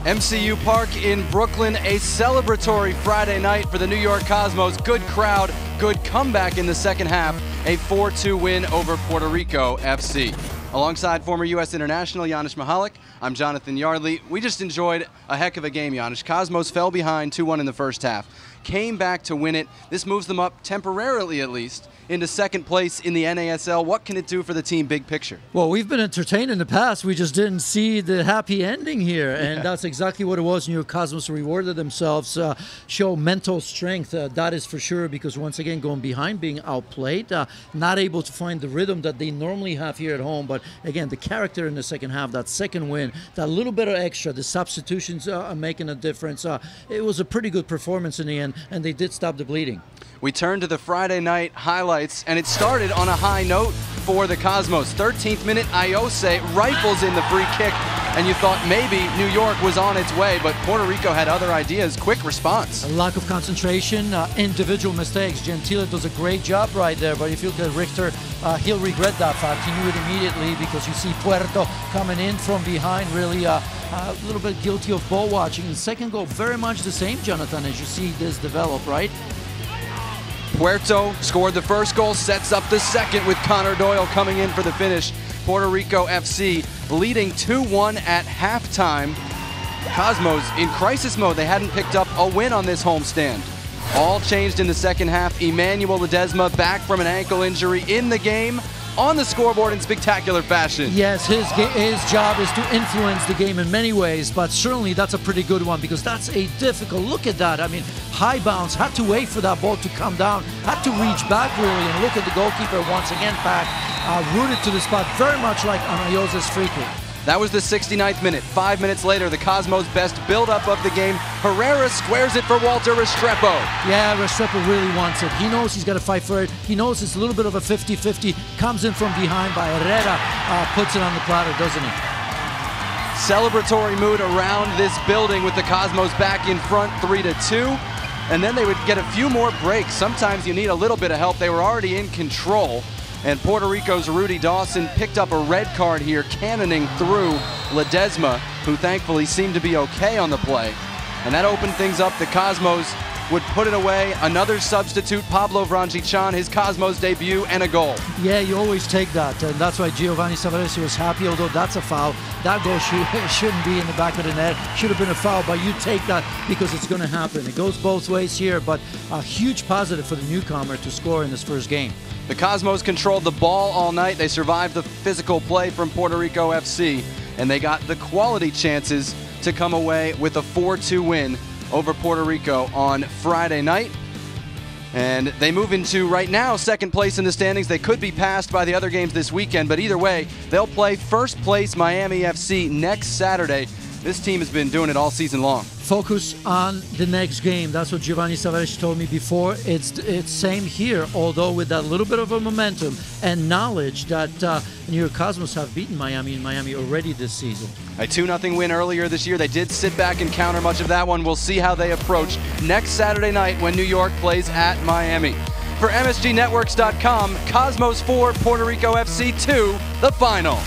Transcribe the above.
MCU Park in Brooklyn, a celebratory Friday night for the New York Cosmos. Good crowd, good comeback in the second half, a 4-2 win over Puerto Rico FC. Alongside former U.S. international Janusz Mihalik, I'm Jonathan Yardley. We just enjoyed a heck of a game, Janusz. Cosmos fell behind 2-1 in the first half, came back to win it. This moves them up, temporarily at least, into second place in the NASL. What can it do for the team, big picture? Well, we've been entertained in the past. We just didn't see the happy ending here, and that's exactly what it was. New York Cosmos rewarded themselves, show mental strength, that is for sure, because once again, going behind, being outplayed, not able to find the rhythm that they normally have here at home. But again, the character in the second half, that second win, that little bit of extra, the substitutions are making a difference. It was a pretty good performance in the end, and they did stop the bleeding. We turn to the Friday night highlights, and it started on a high note for the Cosmos. 13th minute, Ayose rifles in the free kick, and you thought maybe New York was on its way, but Puerto Rico had other ideas. Quick response. A lack of concentration, individual mistakes. Gentile does a great job right there, but if you look at Richter, he'll regret that fact. He knew it immediately, because you see Puerto coming in from behind, really a little bit guilty of ball watching. The second goal, very much the same, Jonathan, as you see this develop, right? Puerto scored the first goal, sets up the second with Connor Doyle coming in for the finish. Puerto Rico FC leading 2-1 at halftime. Cosmos in crisis mode. They hadn't picked up a win on this homestand. All changed in the second half. Emmanuel Ledesma back from an ankle injury in the game, on the scoreboard in spectacular fashion. Yes, his job is to influence the game in many ways, but certainly that's a pretty good one, because that's a difficult, look at that. I mean, high bounce, had to wait for that ball to come down, had to reach back really, and look at the goalkeeper once again back, rooted to the spot, very much like on Ayose's free kick. That was the 69th minute. 5 minutes later, the Cosmos' best build-up of the game. Herrera squares it for Walter Restrepo. Yeah, Restrepo really wants it. He knows he's got to fight for it. He knows it's a little bit of a 50-50. Comes in from behind by Herrera, puts it on the platter, doesn't he? Celebratory mood around this building with the Cosmos back in front, 3-2. And then they would get a few more breaks. Sometimes you need a little bit of help. They were already in control. And Puerto Rico's Rudy Dawson picked up a red card here, cannoning through Ledesma, who thankfully seemed to be okay on the play. And that opened things up. The Cosmos would put it away. Another substitute, Pablo Vrancic, his Cosmos debut, and a goal. Yeah, you always take that, and that's why Giovanni Savarese was happy, although that's a foul. That goal shouldn't be in the back of the net. Should have been a foul, but you take that because it's going to happen. It goes both ways here, but a huge positive for the newcomer to score in this first game. The Cosmos controlled the ball all night. They survived the physical play from Puerto Rico FC, and they got the quality chances to come away with a 4-2 win over Puerto Rico on Friday night. And they move into, right now, second place in the standings. They could be passed by the other games this weekend, but either way, they'll play first place Miami FC next Saturday. This team has been doing it all season long. Focus on the next game. That's what Giovanni Savarese told me before. It's same here, although with that little bit of a momentum and knowledge that New York Cosmos have beaten Miami in Miami already this season. A 2-0 win earlier this year. They did sit back and counter much of that one. We'll see how they approach next Saturday night when New York plays at Miami. For MSGNetworks.com, Cosmos 4, Puerto Rico FC 2, the final.